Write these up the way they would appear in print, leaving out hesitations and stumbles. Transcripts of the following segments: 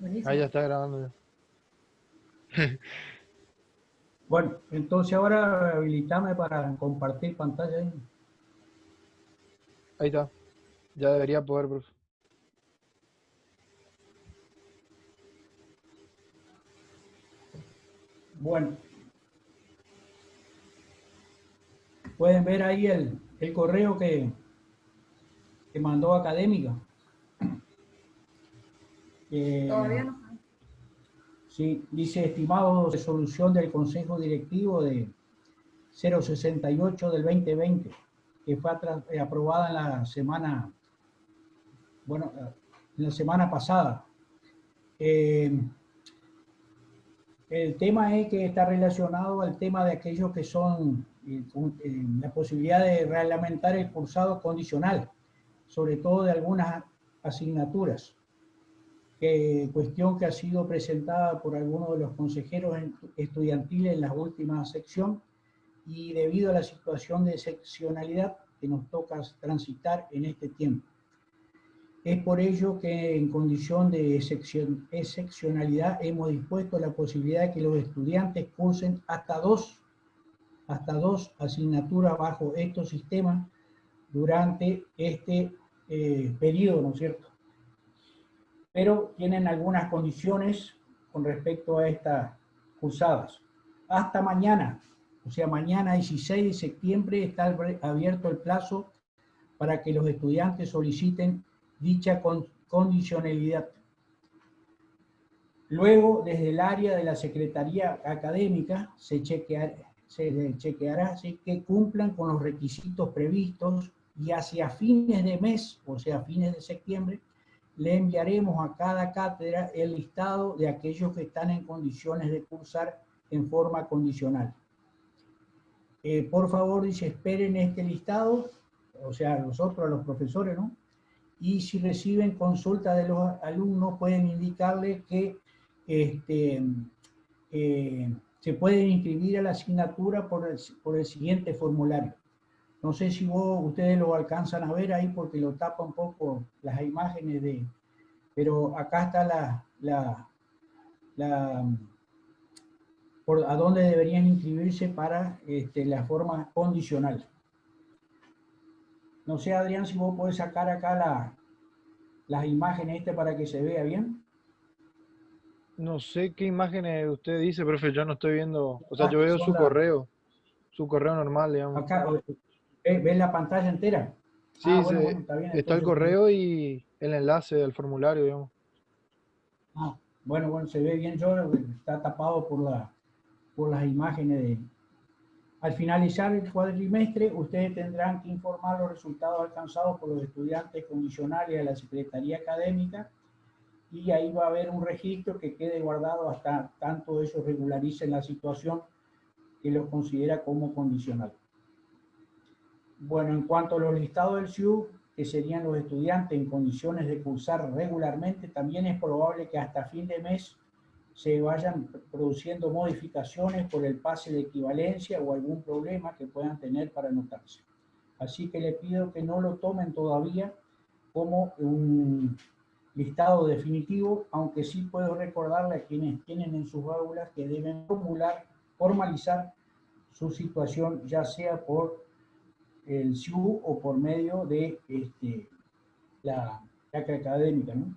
Ahí ya Buenísimo. está grabando ya. Bueno, entonces ahora habilitame para compartir pantalla ahí. Ahí está. Ya debería poder, profe. Bueno, pueden ver ahí el correo que mandó Académica. Todavía no. Sí, dice estimado resolución del Consejo Directivo de 068 del 2020, que fue aprobada en la semana, bueno, en la semana pasada. Eh, El tema es que está relacionado al tema de aquellos que son la posibilidad de reglamentar el cursado condicional, sobre todo de algunas asignaturas, cuestión que ha sido presentada por algunos de los consejeros estudiantiles en la última sección y debido a la situación de excepcionalidad que nos toca transitar en este tiempo. Es por ello que en condición de excepcionalidad hemos dispuesto la posibilidad de que los estudiantes cursen hasta dos asignaturas bajo estos sistemas durante este periodo, ¿no es cierto? Pero tienen algunas condiciones con respecto a estas cursadas. Hasta mañana, o sea, mañana 16 de septiembre está abierto el plazo para que los estudiantes soliciten dicha condicionalidad. Luego, desde el área de la Secretaría Académica, se chequeará que cumplan con los requisitos previstos y hacia fines de mes, o sea, fines de septiembre, le enviaremos a cada cátedra el listado de aquellos que están en condiciones de cursar en forma condicional. Por favor, dice, esperen este listado, o sea, nosotros, los profesores, ¿no? Y si reciben consulta de los alumnos, pueden indicarle que se pueden inscribir a la asignatura por el siguiente formulario. No sé si ustedes lo alcanzan a ver ahí porque lo tapa un poco las imágenes pero acá está la por a dónde deberían inscribirse para la forma condicional. No sé, Adrián, si vos podés sacar acá las imágenes para que se vea bien. No sé qué imágenes usted dice, profe. Yo no estoy viendo. O sea, Ah, yo que veo son las, su correo normal, digamos. acá, ¿ves la pantalla entera? Ah, Sí, bueno, está bien, está el entonces. correo y el enlace del formulario, digamos. Ah, bueno, se ve bien, yo está tapado por las imágenes Al finalizar el cuatrimestre, ustedes tendrán que informar los resultados alcanzados por los estudiantes condicionales a la Secretaría Académica y ahí va a haber un registro que quede guardado hasta tanto ellos regularicen la situación que los considera como condicional. Bueno, en cuanto a los listados del SIU, que serían los estudiantes en condiciones de cursar regularmente, también es probable que hasta fin de mes se vayan produciendo modificaciones por el pase de equivalencia o algún problema que puedan tener para anotarse. Así que le pido que no lo tomen todavía como un listado definitivo, aunque sí puedo recordarle a quienes tienen en sus aulas que deben formalizar su situación, ya sea por el SIU o por medio de la académica, ¿no?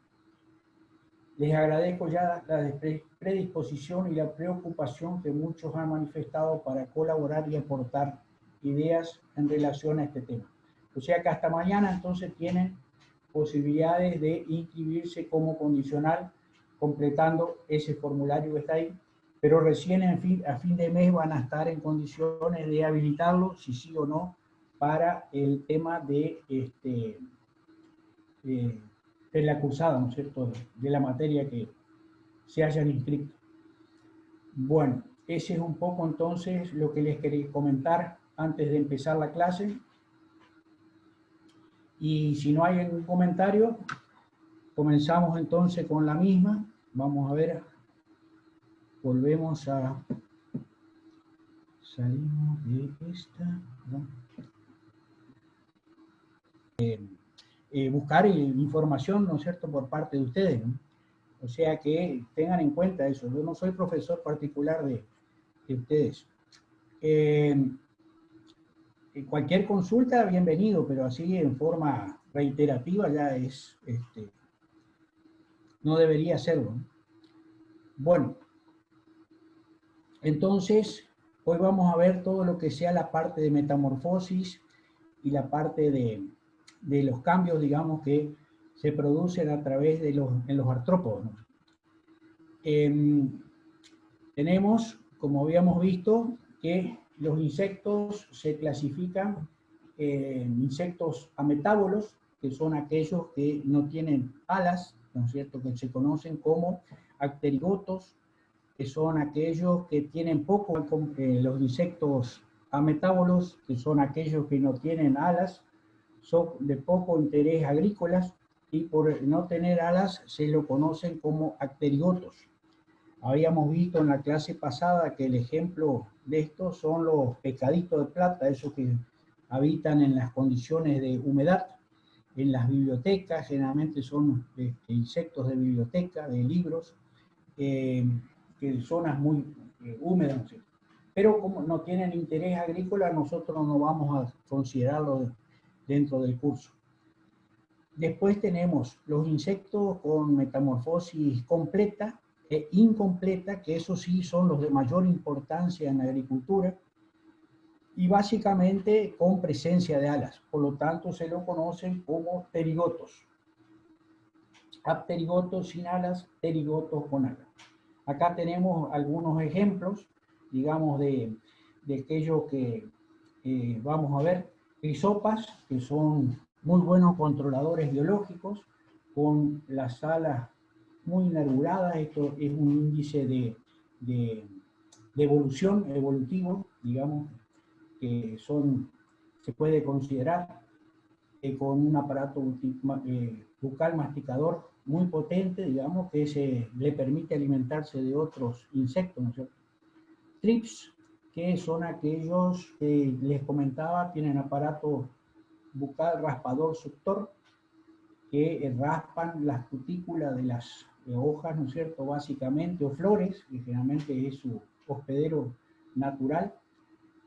Les agradezco ya la predisposición y la preocupación que muchos han manifestado para colaborar y aportar ideas en relación a este tema. O sea que hasta mañana entonces tienen posibilidades de inscribirse como condicional completando ese formulario que está ahí, pero recién a fin de mes van a estar en condiciones de habilitarlo, si sí o no, para el tema de la cursada, ¿no es cierto?, de la materia que se hayan inscrito. Bueno, ese es un poco entonces lo que les quería comentar antes de empezar la clase. Y si no hay ningún comentario, comenzamos entonces con la misma. Vamos a ver, volvemos a... Salimos de esta... ¿no? Buscar información, ¿no es cierto?, por parte de ustedes, ¿no? O sea que tengan en cuenta eso. Yo no soy profesor particular de ustedes. Cualquier consulta, bienvenido, pero así en forma reiterativa ya es, no debería serlo. Bueno, entonces, hoy vamos a ver todo lo que sea la parte de metamorfosis y la parte de los cambios, digamos, que se producen a través de en los artrópodos, ¿no? Tenemos, como habíamos visto, que los insectos se clasifican en insectos ametábolos, que son aquellos que no tienen alas, ¿no es cierto?, que se conocen como acterigotos, que son aquellos que tienen poco, los insectos ametábolos, que son aquellos que no tienen alas, son de poco interés agrícolas, y por no tener alas se lo conocen como acterigotos. Habíamos visto en la clase pasada que el ejemplo de estos son los pescaditos de plata, esos que habitan en las condiciones de humedad, en las bibliotecas, generalmente son insectos de biblioteca, de libros, que zonas muy húmedas, ¿no? Pero como no tienen interés agrícola, nosotros no vamos a considerarlo dentro del curso. Después tenemos los insectos con metamorfosis completa e incompleta, que esos sí son los de mayor importancia en la agricultura, y básicamente con presencia de alas. Por lo tanto, se lo conocen como pterigotos. Apterigotos sin alas, pterigotos con alas. Acá tenemos algunos ejemplos, digamos, de aquellos que vamos a ver. Crisopas, que son muy buenos controladores biológicos, con las alas muy nervuradas. Esto es un índice de evolución, evolutivo, digamos, que se puede considerar con un aparato bucal masticador muy potente, digamos, que le permite alimentarse de otros insectos, ¿no es cierto? Trips, que son aquellos que les comentaba, tienen aparato bucal raspador suctor, que raspan las cutículas de las hojas, ¿no es cierto?, básicamente, o flores, que generalmente es su hospedero natural,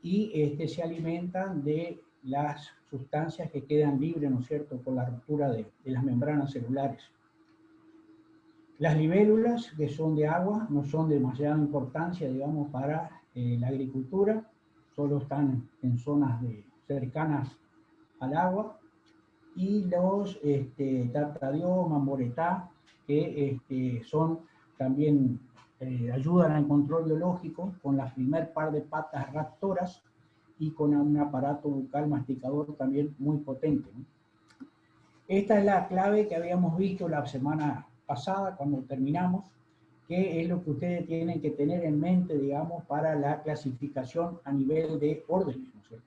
y se alimentan de las sustancias que quedan libres, ¿no es cierto?, por la ruptura de las membranas celulares. Las libélulas, que son de agua, no son de demasiada importancia, digamos, para la agricultura, solo están en zonas cercanas al agua. Y los Tartadió, Mamboretá, que son también, ayudan al control biológico con la primer par de patas raptoras y con un aparato bucal masticador también muy potente, ¿no? Esta es la clave que habíamos visto la semana pasada cuando terminamos, que es lo que ustedes tienen que tener en mente, digamos, para la clasificación a nivel de órdenes, ¿no es cierto?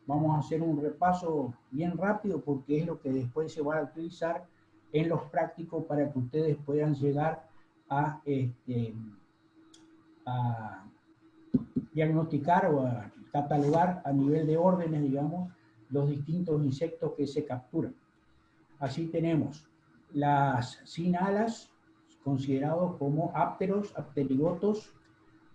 Vamos a hacer un repaso bien rápido porque es lo que después se va a utilizar en los prácticos para que ustedes puedan llegar a diagnosticar o a catalogar a nivel de órdenes, digamos, los distintos insectos que se capturan. Así tenemos las sin alas, considerados como ápteros, apterigotos,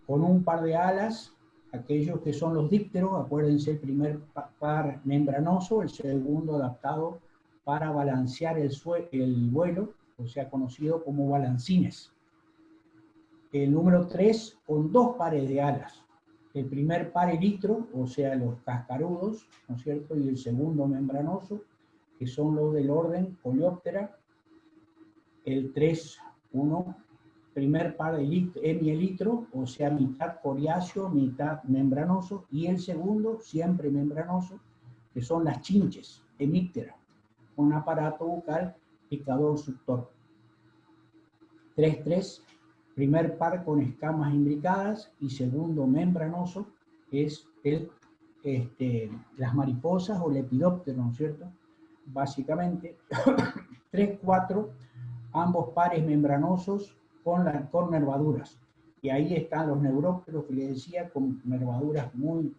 con un par de alas, aquellos que son los dípteros, acuérdense, el primer par membranoso, el segundo adaptado para balancear el vuelo, o sea, conocido como balancines. El número 3, con dos pares de alas. El primer par elitro, o sea, los cascarudos, ¿no es cierto? Y el segundo membranoso, que son los del orden Coleóptera. El 3-1, primer par de hemielitro, o sea, mitad coriáceo, mitad membranoso, y el segundo, siempre membranoso, que son las chinches, hemíptera, con aparato bucal picador suctor. 3-3, primer par con escamas imbricadas, y segundo membranoso, es las mariposas o lepidóptero, ¿no es cierto? Básicamente. 3-4, ambos pares membranosos con nervaduras. Y ahí están los neurópteros que les decía, con nervaduras muy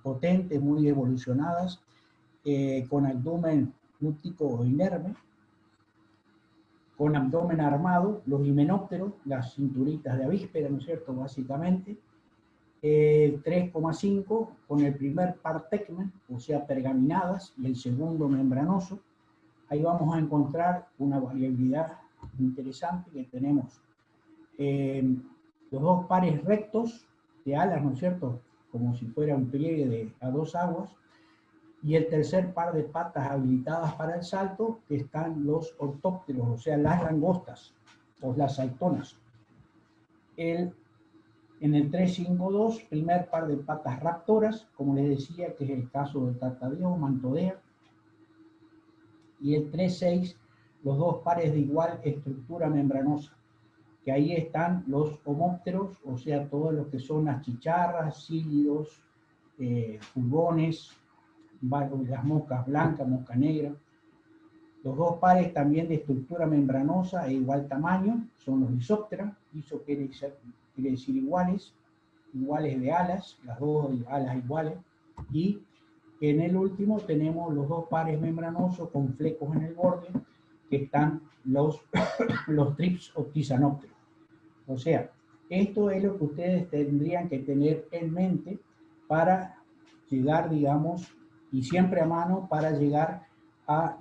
potentes, muy evolucionadas, con abdomen mútico o inerme. con abdomen armado, los himenópteros, las cinturitas de avíspera, ¿no es cierto?, básicamente. 3,5 con el primer par tegmen, o sea, pergaminadas, y el segundo membranoso. Ahí vamos a encontrar una variabilidad interesante que tenemos. Los dos pares rectos de alas, ¿no es cierto?, como si fuera un pliegue a dos aguas, y el tercer par de patas habilitadas para el salto, que están los ortópteros, o sea, las langostas, o las saltonas. En el 352, primer par de patas raptoras, como les decía, que es el caso del Tartadeo, Mantodea. Y el 3.6, los dos pares de igual estructura membranosa, que ahí están los homópteros, o sea, todos los que son las chicharras, cílidos, pulgones, las moscas blancas, mosca negra. Los dos pares también de estructura membranosa e igual tamaño son los isóptera. Iso quiere decir iguales de alas, las dos alas iguales. Y en el último tenemos los dos pares membranosos con flecos en el borde, que están los trips optisanópteros. O sea, esto es lo que ustedes tendrían que tener en mente para llegar, digamos, y siempre a mano para llegar a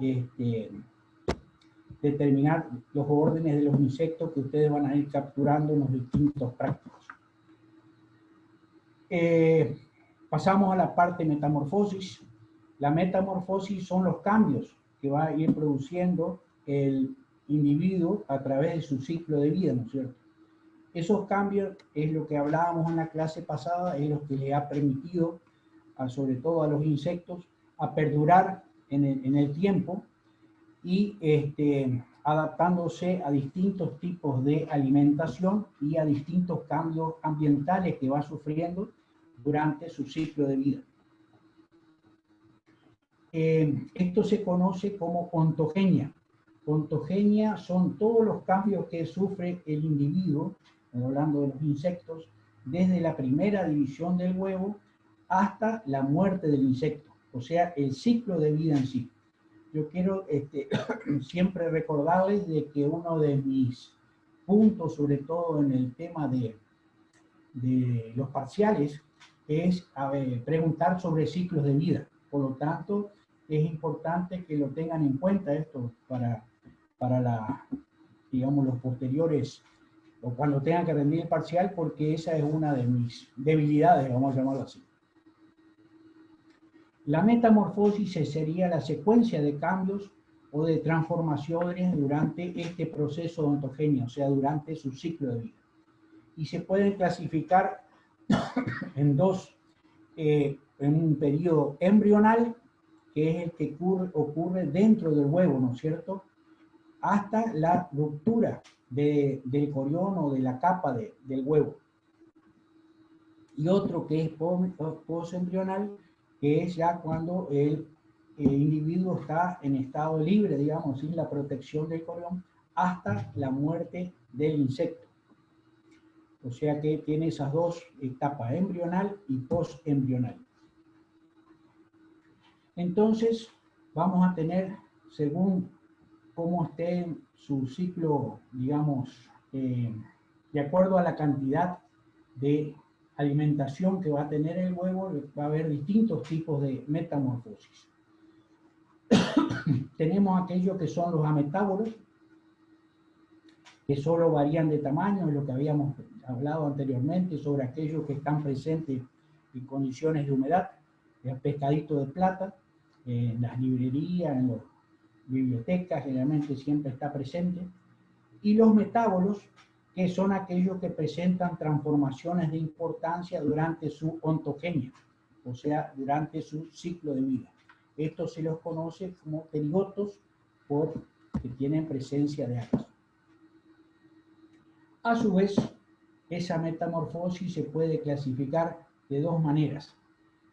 determinar los órdenes de los insectos que ustedes van a ir capturando en los distintos prácticos. Pasamos a la parte metamorfosis. La metamorfosis son los cambios que va a ir produciendo el individuo a través de su ciclo de vida, ¿no es cierto? Esos cambios es lo que hablábamos en la clase pasada, es lo que le ha permitido, sobre todo a los insectos, a perdurar en el tiempo y adaptándose a distintos tipos de alimentación y a distintos cambios ambientales que va sufriendo durante su ciclo de vida. Esto se conoce como ontogenia. Ontogenia son todos los cambios que sufre el individuo, hablando de los insectos, desde la primera división del huevo hasta la muerte del insecto, o sea, el ciclo de vida en sí. Yo quiero siempre recordarles de que uno de mis puntos, sobre todo en el tema de los parciales, es preguntar sobre ciclos de vida. Por lo tanto, es importante que lo tengan en cuenta esto para digamos, los posteriores, o cuando tengan que rendir el parcial, porque esa es una de mis debilidades, vamos a llamarlo así. La metamorfosis sería la secuencia de cambios o de transformaciones durante este proceso de ontogenia, o sea, durante su ciclo de vida. Y se pueden clasificar en dos, en un periodo embrional, que es el que ocurre dentro del huevo, ¿no es cierto?, hasta la ruptura del corión o de la capa del huevo. Y otro que es posembrional, que es ya cuando el individuo está en estado libre, digamos, sin la protección del corión, hasta la muerte del insecto. O sea que tiene esas dos etapas, embrional y posembrional. Entonces, vamos a tener, según cómo esté su ciclo, digamos, de acuerdo a la cantidad de alimentación que va a tener el huevo, va a haber distintos tipos de metamorfosis. Tenemos aquellos que son los ametábolos, que solo varían de tamaño, es lo que habíamos hablado anteriormente, sobre aquellos que están presentes en condiciones de humedad, el pescadito de plata, en las librerías, en las bibliotecas, generalmente siempre está presente, y los metábolos, que son aquellos que presentan transformaciones de importancia durante su ontogenia, o sea, durante su ciclo de vida. Estos se los conoce como perigotos porque tienen presencia de algas. A su vez, esa metamorfosis se puede clasificar de dos maneras.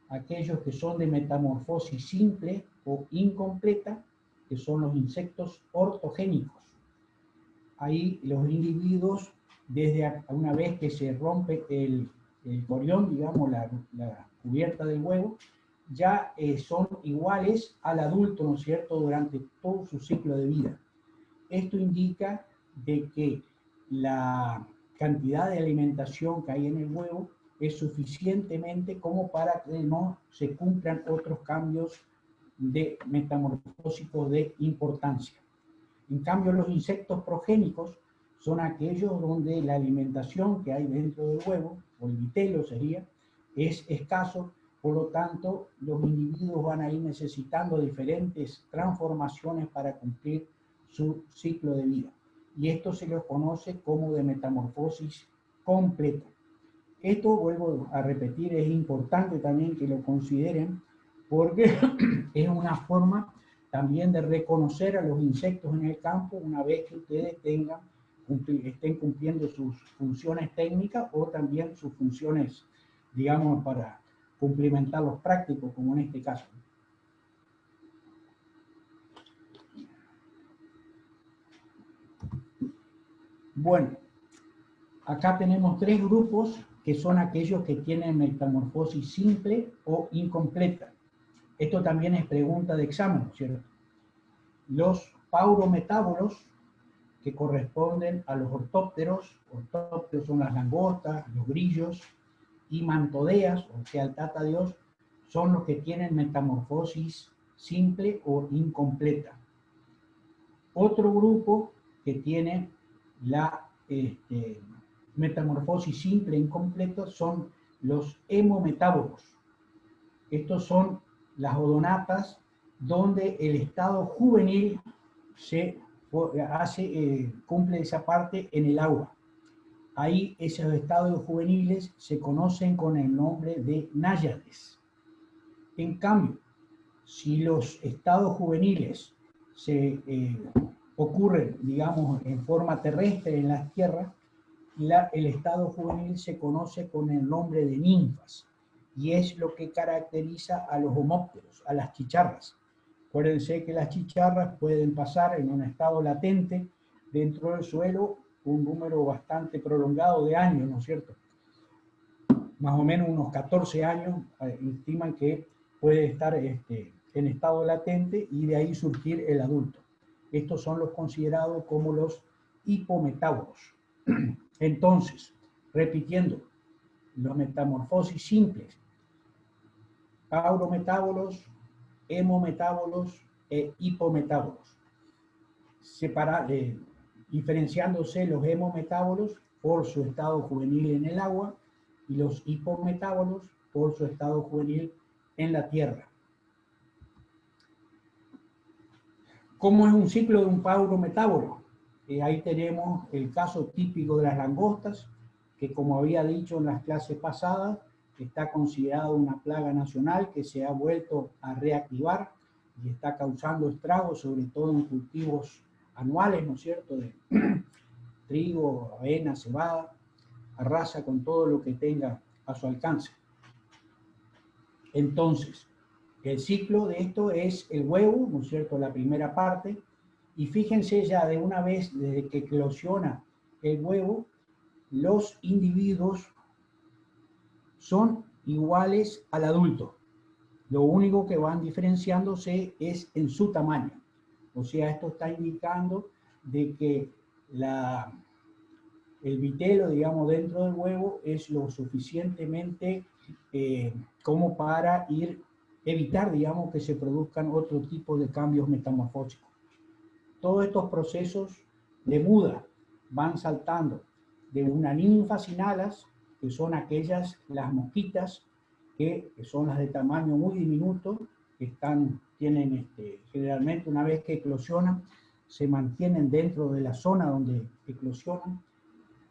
Aquellos que son de metamorfosis simple o incompleta, que son los insectos ortogénicos. Ahí los individuos, desde una vez que se rompe el corión, digamos, la cubierta del huevo, ya son iguales al adulto, ¿no es cierto?, durante todo su ciclo de vida. esto indica de que la cantidad de alimentación que hay en el huevo es suficientemente como para que no se cumplan otros cambios de metamorfósicos de importancia. En cambio, los insectos progénicos son aquellos donde la alimentación que hay dentro del huevo, o el vitelo sería, es escaso, por lo tanto, los individuos van a ir necesitando diferentes transformaciones para cumplir su ciclo de vida. Y esto se lo conoce como de metamorfosis completa. Esto, vuelvo a repetir, es importante también que lo consideren porque es una forma también de reconocer a los insectos en el campo una vez que ustedes estén cumpliendo sus funciones técnicas o también sus funciones, digamos, para cumplimentar los prácticos, como en este caso. Bueno, acá tenemos tres grupos que son aquellos que tienen metamorfosis simple o incompleta. Esto también es pregunta de examen, ¿cierto? Los paurometábolos, que corresponden a los ortópteros son las langostas, los grillos, y mantodeas, o sea, el tata Dios, son los que tienen metamorfosis simple o incompleta. Otro grupo que tiene la metamorfosis simple e incompleta son los hemometábolos. Estos son las odonatas donde el estado juvenil cumple esa parte en el agua. Ahí esos estados juveniles se conocen con el nombre de náyades. En cambio, si los estados juveniles ocurren, digamos, en forma terrestre en las tierras, el estado juvenil se conoce con el nombre de ninfas, y es lo que caracteriza a los homópteros, a las chicharras. Acuérdense que las chicharras pueden pasar en un estado latente dentro del suelo un número bastante prolongado de años, ¿no es cierto? Más o menos unos 14 años estiman que puede estar en estado latente y de ahí surgir el adulto. Estos son los considerados como los hipometábolos. Entonces, repitiendo, los metamorfosis simples, paurometábolos, hemometábolos e hipometábolos. Diferenciándose los hemometábolos por su estado juvenil en el agua y los hipometábolos por su estado juvenil en la tierra. ¿Cómo es un ciclo de un paurometábolo? Ahí tenemos el caso típico de las langostas, que como había dicho en las clases pasadas, está considerado una plaga nacional que se ha vuelto a reactivar y está causando estragos, sobre todo en cultivos anuales, ¿no es cierto?, de trigo, avena, cebada, arrasa con todo lo que tenga a su alcance. Entonces, el ciclo de esto es el huevo, ¿no es cierto?, la primera parte, y fíjense ya de una vez, desde que eclosiona el huevo, los individuos son iguales al adulto. Lo único que van diferenciándose es en su tamaño. O sea, esto está indicando de que el vitelo, digamos, dentro del huevo es lo suficientemente como para evitar, digamos, que se produzcan otro tipo de cambios metamorfósicos. Todos estos procesos de muda van saltando de una ninfa sin alas, que son las mosquitas, que son las de tamaño muy diminuto, que tienen generalmente una vez que eclosionan, se mantienen dentro de la zona donde eclosionan.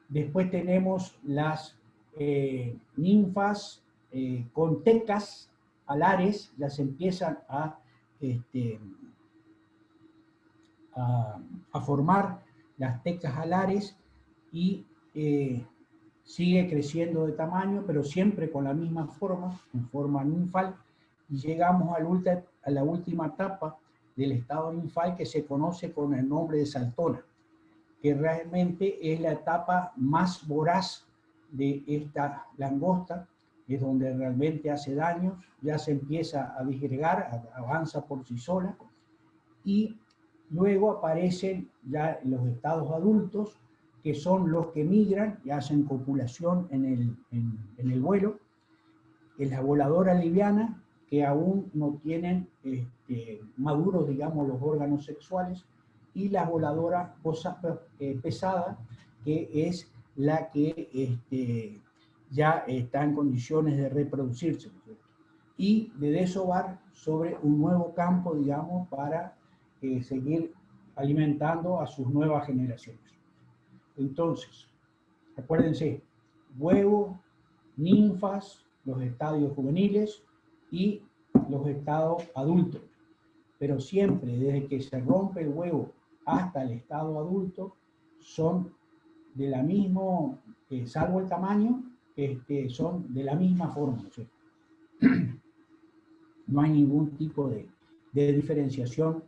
Después tenemos las ninfas con tecas alares, las empiezan a formar las tecas alares y sigue creciendo de tamaño, pero siempre con la misma forma, en forma ninfal, y llegamos a la última etapa del estado ninfal que se conoce con el nombre de saltona, que realmente es la etapa más voraz de esta langosta, es donde realmente hace daño, ya se empieza a disgregar, avanza por sí sola, y Luego aparecen ya los estados adultos, que son los que migran y hacen copulación en el vuelo. En la voladora liviana, que aún no tienen maduros, digamos, los órganos sexuales, y la voladora pesada, que es la que ya está en condiciones de reproducirse, ¿no? Y de desovar sobre un nuevo campo, digamos, para seguir alimentando a sus nuevas generaciones. Entonces, acuérdense, huevo, ninfas, los estadios juveniles y los estados adultos. Pero siempre, desde que se rompe el huevo hasta el estado adulto, son de la misma, salvo el tamaño, son de la misma forma, ¿sí? No hay ningún tipo de diferenciación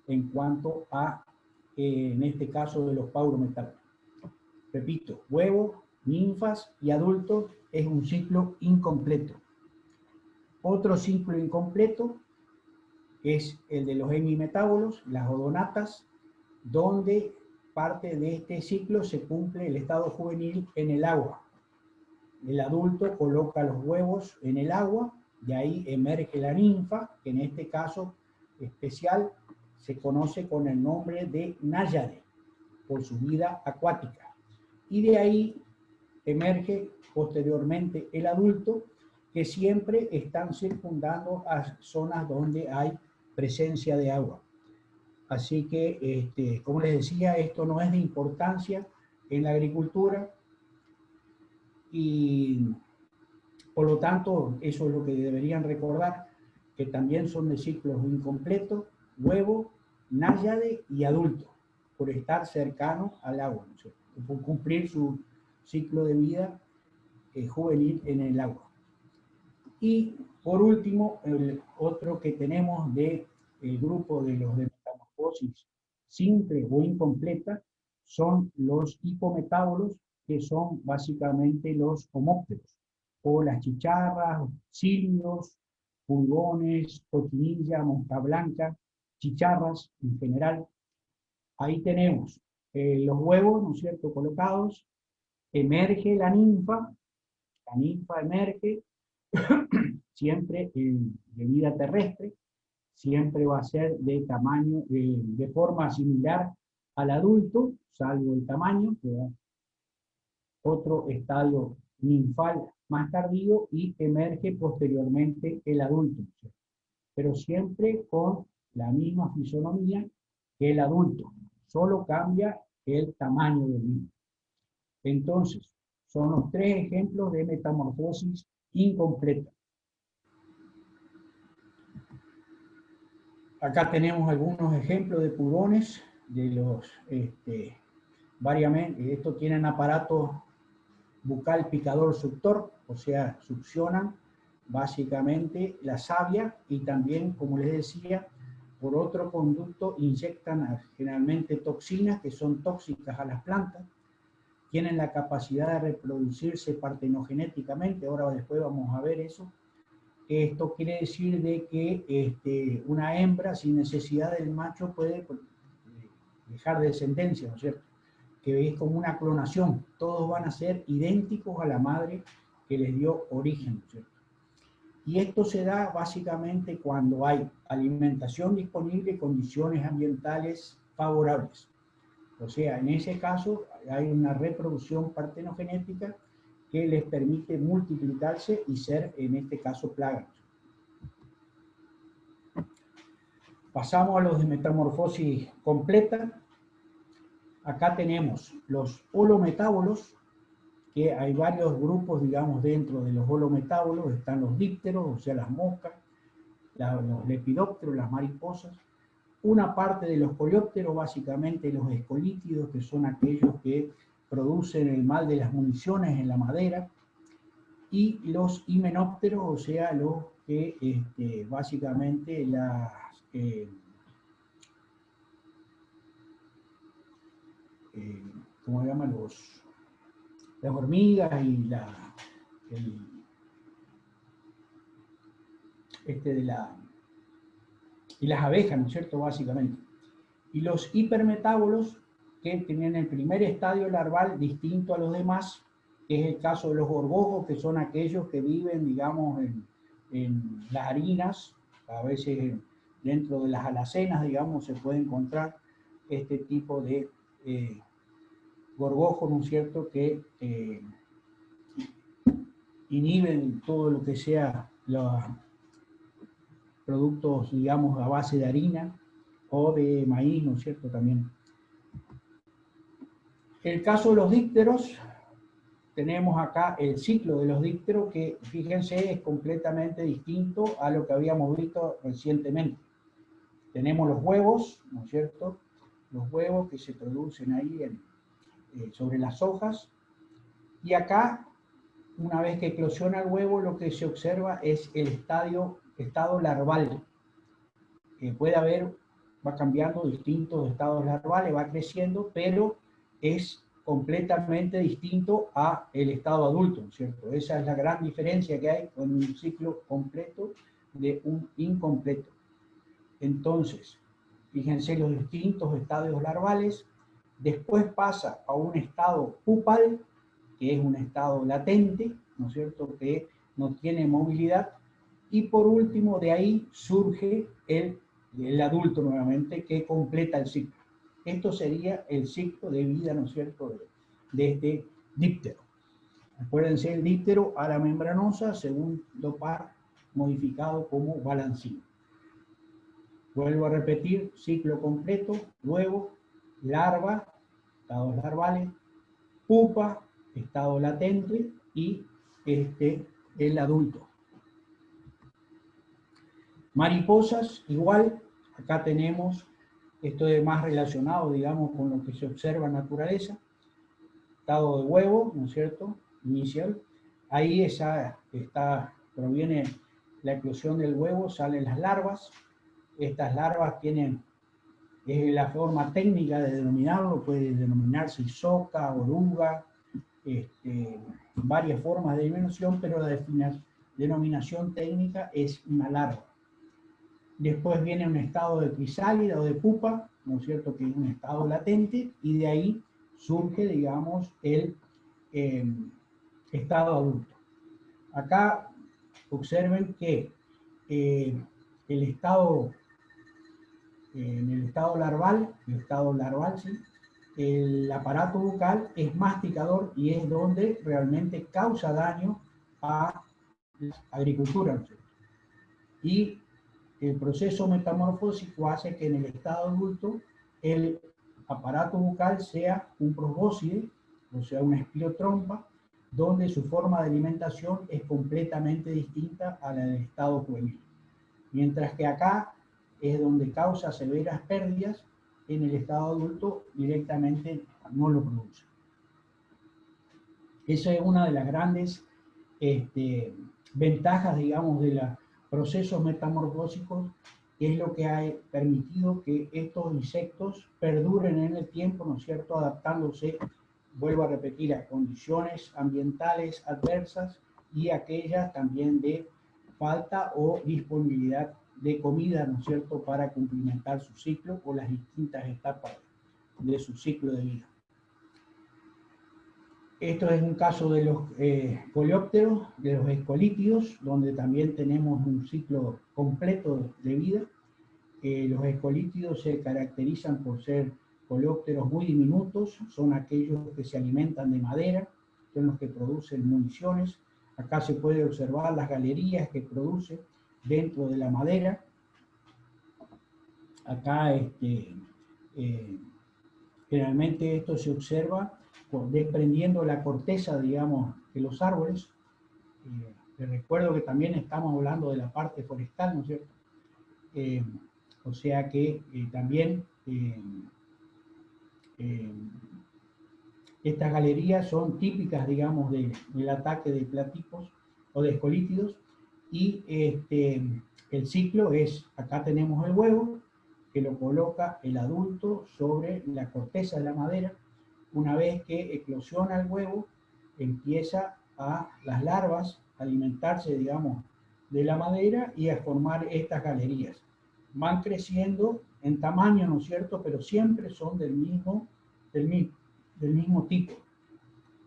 en cuanto a, en este caso, de los paurometábolos. Repito, huevo, ninfas y adultos es un ciclo incompleto. Otro ciclo incompleto es el de los hemimetábolos, las odonatas, donde parte de este ciclo se cumple el estado juvenil en el agua. El adulto coloca los huevos en el agua, de ahí emerge la ninfa, que en este caso especial se conoce con el nombre de náyade, por su vida acuática. Y de ahí emerge posteriormente el adulto, que siempre están circundando a zonas donde hay presencia de agua. Así que, como les decía, esto no es de importancia en la agricultura y por lo tanto eso es lo que deberían recordar, que también son de ciclos incompletos, huevo, náyade y adulto, por estar cercano al agua, ¿no? Por cumplir su ciclo de vida juvenil en el agua. Y por último, el otro que tenemos del grupo de los de metamorfosis simple o incompleta son los hipometábolos, que son básicamente los homópteros, o las chicharras, cilios, pulgones, cochinilla, mosca blanca, chicharras en general. Ahí tenemos los huevos, ¿no es cierto?, colocados, emerge la ninfa emerge, siempre de vida terrestre, siempre va a ser de tamaño, de forma similar al adulto, salvo el tamaño, ¿verdad? Otro estadio ninfal más tardío y emerge posteriormente el adulto, ¿cierto? Pero siempre con la misma fisonomía que el adulto, solo cambia el tamaño del mismo. Entonces, son los tres ejemplos de metamorfosis incompleta. Acá tenemos algunos ejemplos de purones, de los, variamente, estos tienen aparato bucal picador suctor, o sea, succionan básicamente la savia y también, como les decía, por otro conducto inyectan generalmente toxinas que son tóxicas a las plantas, tienen la capacidad de reproducirse partenogenéticamente, ahora después vamos a ver eso. Esto quiere decir de que una hembra sin necesidad del macho puede dejar descendencia, ¿no es cierto? Que es como una clonación, todos van a ser idénticos a la madre que les dio origen, ¿no es cierto? Y esto se da básicamente cuando hay alimentación disponible y condiciones ambientales favorables. O sea, en ese caso hay una reproducción partenogenética que les permite multiplicarse y ser, en este caso, plagas. Pasamos a los de metamorfosis completa. Acá tenemos los holometábolos, que hay varios grupos, digamos, dentro de los holometábolos. Están los dípteros, o sea, las moscas, los lepidópteros, las mariposas. Una parte de los coleópteros, básicamente los escolítidos, que son aquellos que producen el mal de las municiones en la madera, y los himenópteros, o sea, los que básicamente las ¿cómo se llaman? Las hormigas y y las abejas, ¿no es cierto? Básicamente. Y los hipermetábolos, que tienen el primer estadio larval distinto a los demás, que es el caso de los gorgojos, que son aquellos que viven, digamos, en las harinas, a veces dentro de las alacenas, digamos, se puede encontrar este tipo de gorgojos, ¿no es cierto?, que inhiben todo lo que sea los productos, digamos, a base de harina o de maíz, ¿no es cierto?, también. El caso de los dípteros, tenemos acá el ciclo de los dípteros que, fíjense, es completamente distinto a lo que habíamos visto recientemente. Tenemos los huevos, ¿no es cierto?, los huevos que se producen ahí sobre las hojas, y acá, una vez que eclosiona el huevo, lo que se observa es el estado larval. Puede haber, va cambiando distintos estados larvales, va creciendo, pero es completamente distinto a el estado adulto, ¿cierto? Esa es la gran diferencia que hay con un ciclo completo de un incompleto. Entonces, fíjense los distintos estadios larvales. Después pasa a un estado pupal, que es un estado latente, ¿no es cierto?, que no tiene movilidad. Y por último, de ahí surge el adulto nuevamente, que completa el ciclo. Esto sería el ciclo de vida, ¿no es cierto?, de este díptero. Acuérdense, el díptero a la membranosa, segundo par modificado como balancino. Vuelvo a repetir, ciclo completo, luego larva, estados larvales, pupa, estado latente, y el adulto. Mariposas, igual, acá tenemos, esto es más relacionado, digamos, con lo que se observa en naturaleza, estado de huevo, ¿no es cierto?, inicial, ahí proviene la eclosión del huevo, salen las larvas, estas larvas tienen, es la forma técnica de denominarlo, puede denominarse isoca, oruga, varias formas de denominación, pero la denominación técnica es una larva. Después viene un estado de crisálida o de pupa, ¿no es cierto?, que es un estado latente, y de ahí surge, digamos, el estado adulto. Acá observen que en el estado larval, ¿sí?, el aparato bucal es masticador y es donde realmente causa daño a la agricultura, ¿no es cierto? Y el proceso metamorfósico hace que en el estado adulto el aparato bucal sea un probóscide, o sea, una espiotrompa, donde su forma de alimentación es completamente distinta a la del estado juvenil. Mientras que acá es donde causa severas pérdidas, en el estado adulto directamente no lo produce. Esa es una de las grandes ventajas, digamos, de los procesos metamorfósicos, que es lo que ha permitido que estos insectos perduren en el tiempo, ¿no es cierto?, adaptándose, vuelvo a repetir, a condiciones ambientales adversas y aquellas también de falta o disponibilidad de comida, ¿no es cierto?, para cumplimentar su ciclo o las distintas etapas de su ciclo de vida. Esto es un caso de los coleópteros, de los escolíptidos, donde también tenemos un ciclo completo de vida. Los escolíptidos se caracterizan por ser coleópteros muy diminutos, son aquellos que se alimentan de madera, son los que producen municiones. Acá se puede observar las galerías que produce dentro de la madera. Acá generalmente esto se observa desprendiendo la corteza, digamos, de los árboles. Les recuerdo que también estamos hablando de la parte forestal, ¿no es cierto? O sea que también estas galerías son típicas, digamos, del ataque de platipos o de escolíptidos, y el ciclo es, acá tenemos el huevo, que lo coloca el adulto sobre la corteza de la madera. Una vez que eclosiona el huevo, empieza las larvas a alimentarse, digamos, de la madera y a formar estas galerías. Van creciendo en tamaño, ¿no es cierto?, pero siempre son del mismo tipo.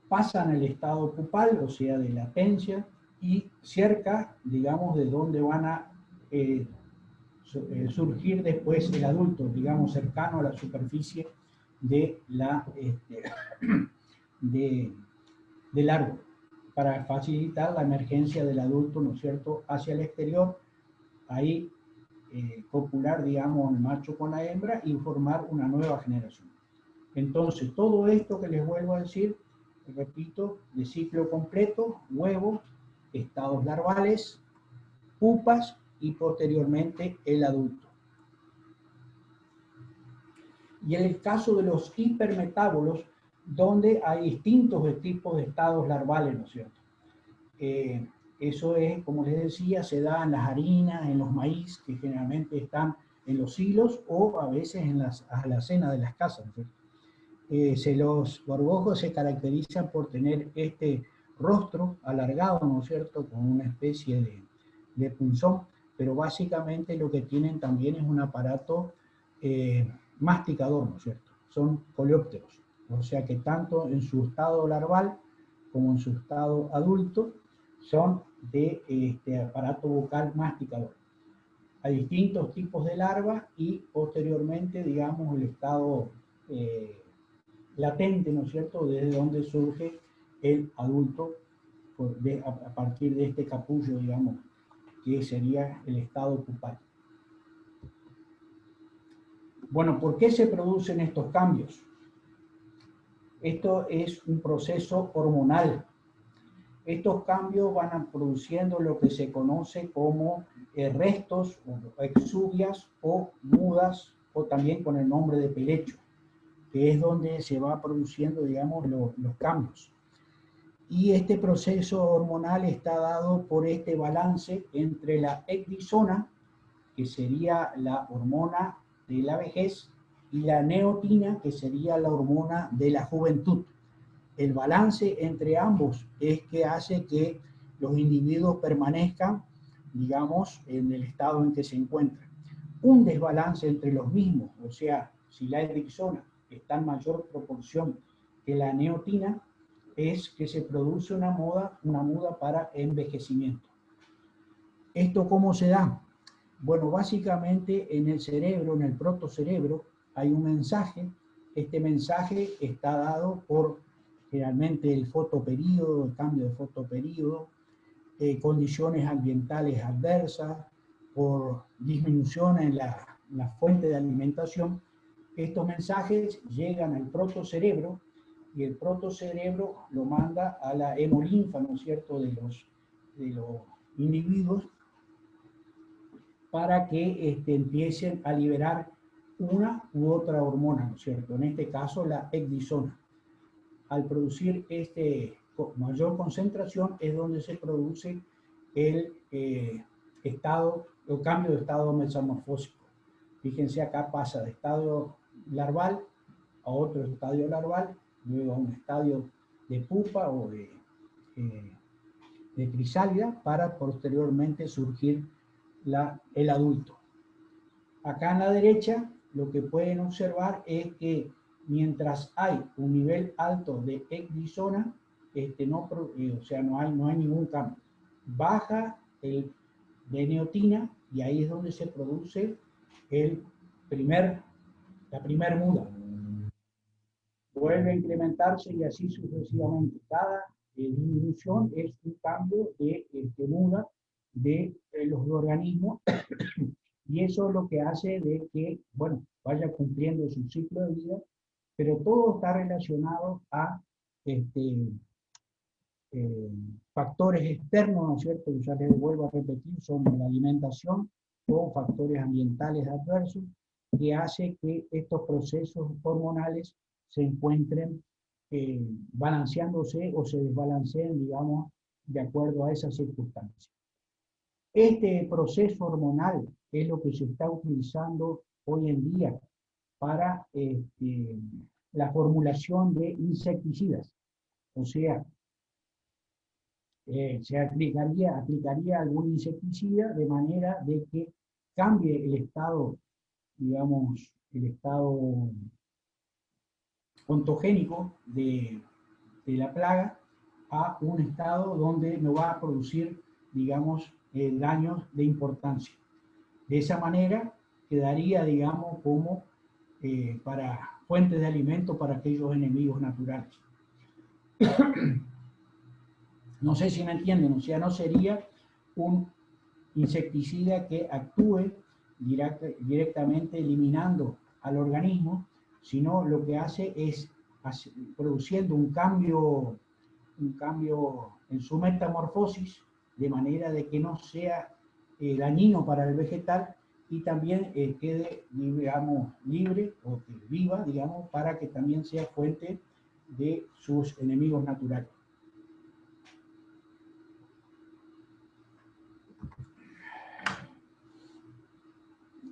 Pasan al estado pupal, o sea, de latencia, y cerca, digamos, de donde van a surgir después el adulto, digamos, cercano a la superficie de del árbol, para facilitar la emergencia del adulto, ¿no es cierto?, hacia el exterior, ahí copular, digamos, el macho con la hembra y formar una nueva generación. Entonces, todo esto que les vuelvo a decir, repito, de ciclo completo, huevo, estados larvales, pupas y posteriormente el adulto. Y en el caso de los hipermetábolos, donde hay distintos tipos de estados larvales, ¿no es cierto? Eso es, como les decía, se da en las harinas, en los maíz, que generalmente están en los silos o a veces en las alacenas de las casas, ¿no es cierto? Los gorgojos se caracterizan por tener este rostro alargado, ¿no es cierto?, con una especie de punzón, pero básicamente lo que tienen también es un aparato masticador, ¿no es cierto? Son coleópteros, o sea que tanto en su estado larval como en su estado adulto son de aparato bucal masticador. Hay distintos tipos de larvas y posteriormente, digamos, el estado latente, ¿no es cierto?, desde donde surge el adulto a partir de este capullo, digamos, que sería el estado pupal. Bueno, ¿por qué se producen estos cambios? Esto es un proceso hormonal. Estos cambios van a produciendo lo que se conoce como restos, o exuvias o mudas, o también con el nombre de pelecho, que es donde se va produciendo, digamos, los cambios. Y este proceso hormonal está dado por este balance entre la ecdisona, que sería la hormona de la vejez, y la neotina, que sería la hormona de la juventud. El balance entre ambos es que hace que los individuos permanezcan, digamos, en el estado en que se encuentran. Un desbalance entre los mismos, o sea, si la ecdisona está en mayor proporción que la neotina, es que se produce una muda para envejecimiento. ¿Esto cómo se da? Bueno, básicamente en el cerebro, en el protocerebro, hay un mensaje. Este mensaje está dado por generalmente el fotoperíodo, el cambio de fotoperíodo, condiciones ambientales adversas, por disminución en la fuente de alimentación. Estos mensajes llegan al protocerebro y el protocerebro lo manda a la hemolinfa, ¿no es cierto?, de los individuos, para que empiecen a liberar una u otra hormona, ¿no es cierto? En este caso, la ecdisona. Al producir mayor concentración es donde se produce el cambio de estado metamorfósico. Fíjense, acá pasa de estado larval a otro estadio larval, luego a un estadio de pupa o de crisálida, para posteriormente surgir el adulto. Acá en la derecha lo que pueden observar es que mientras hay un nivel alto de ecdisona, o sea, no hay ningún cambio. Baja el de neotina y ahí es donde se produce la primer muda. Vuelve a incrementarse y así sucesivamente. Cada disminución es un cambio de muda de los organismos y eso es lo que hace de que, bueno, vaya cumpliendo su ciclo de vida, pero todo está relacionado a factores externos, ¿no es cierto? Ya les vuelvo a repetir, son la alimentación o factores ambientales adversos que hace que estos procesos hormonales se encuentren balanceándose o se desbalanceen, digamos, de acuerdo a esas circunstancias. Este proceso hormonal es lo que se está utilizando hoy en día para la formulación de insecticidas. O sea, se aplicaría algún insecticida de manera de que cambie el estado digamos, el estado ontogénico de la plaga a un estado donde no va a producir, digamos, daños de importancia. De esa manera quedaría, digamos, como para fuentes de alimento para aquellos enemigos naturales. No sé si me entienden, o sea, no sería un insecticida que actúe directamente eliminando al organismo, sino lo que hace es produciendo un cambio en su metamorfosis, de manera de que no sea dañino para el vegetal y también quede, digamos, libre o que viva, digamos, para que también sea fuente de sus enemigos naturales.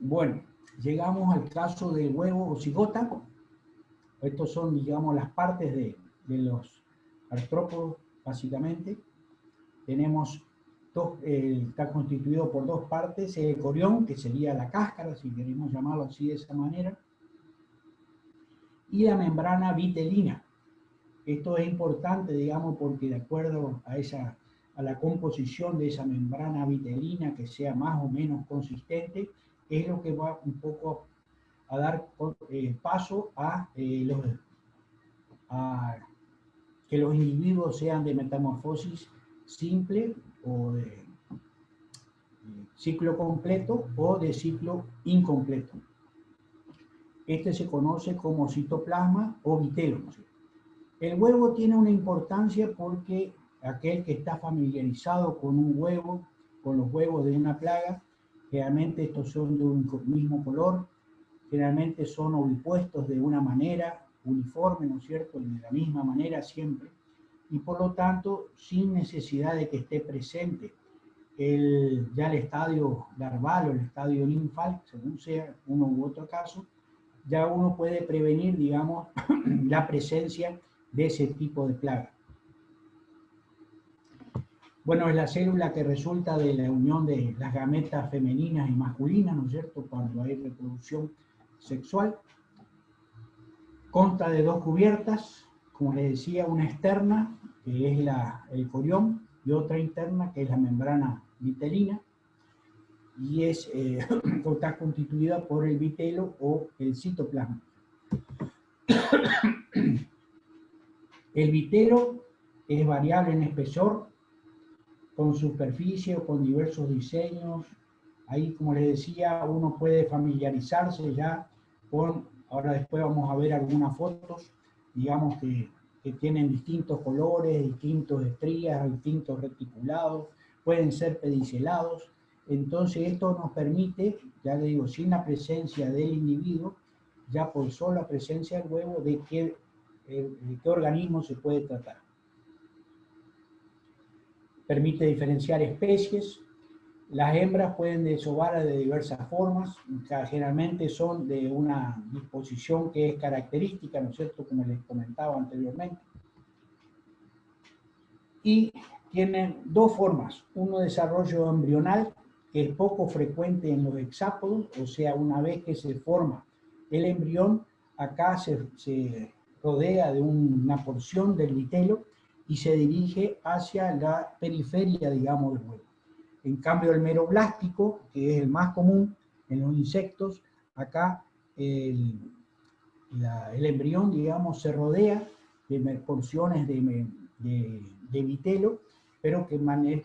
Bueno, llegamos al caso del huevo o cigota. Estos son, digamos, las partes de los artrópodos, básicamente. Tenemos está constituido por dos partes, el corión, que sería la cáscara, si queremos llamarlo así de esa manera, y la membrana vitelina. Esto es importante, digamos, porque de acuerdo a la composición de esa membrana vitelina, que sea más o menos consistente, es lo que va un poco a dar paso a que los individuos sean de metamorfosis simple o de ciclo completo o de ciclo incompleto. Este se conoce como citoplasma o vitelo. El huevo tiene una importancia porque aquel que está familiarizado con un huevo, con los huevos de una plaga, generalmente estos son de un mismo color, generalmente son ovipuestos de una manera uniforme, ¿no es cierto?, de la misma manera siempre, y por lo tanto, sin necesidad de que esté presente ya el estadio larval o el estadio ninfal, según sea uno u otro caso, ya uno puede prevenir, digamos, la presencia de ese tipo de plaga. Bueno, es la célula que resulta de la unión de las gametas femeninas y masculinas, ¿no es cierto?, cuando hay reproducción sexual. Consta de dos cubiertas, como les decía, una externa, que es el corión, y otra interna, que es la membrana vitelina, y está constituida por el vitelo o el citoplasma. El vitelo es variable en espesor, con superficie o con diversos diseños. Ahí, como les decía, uno puede familiarizarse ya con, ahora después vamos a ver algunas fotos, digamos que tienen distintos colores, distintas estrías, distintos reticulados, pueden ser pedicelados. Entonces esto nos permite, ya le digo, sin la presencia del individuo, ya por sola presencia del huevo, de qué organismo se puede tratar. Permite diferenciar especies. Las hembras pueden desovar de diversas formas, generalmente son de una disposición que es característica, ¿no es cierto?, como les comentaba anteriormente. Y tienen dos formas, uno desarrollo embrional, que es poco frecuente en los hexápodos, o sea, una vez que se forma el embrión, acá se rodea de una porción del vitelo y se dirige hacia la periferia, digamos, del huevo. En cambio, el meroblástico, que es el más común en los insectos, acá el embrión, digamos, se rodea de porciones de vitelo, pero que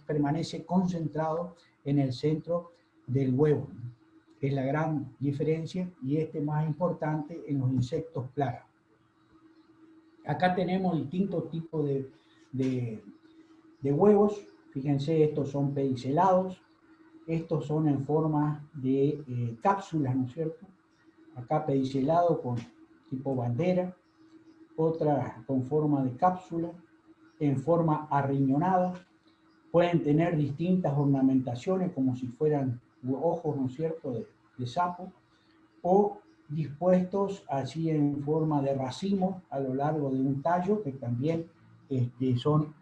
permanece concentrado en el centro del huevo. Es la gran diferencia y más importante en los insectos plaga. Acá tenemos distintos tipos de huevos. Fíjense, estos son pedicelados, estos son en forma de cápsulas, ¿no es cierto? Acá pedicelado con tipo bandera, otra con forma de cápsula, en forma arriñonada, pueden tener distintas ornamentaciones como si fueran ojos, ¿no es cierto?, de sapo, o dispuestos así en forma de racimo a lo largo de un tallo, que también son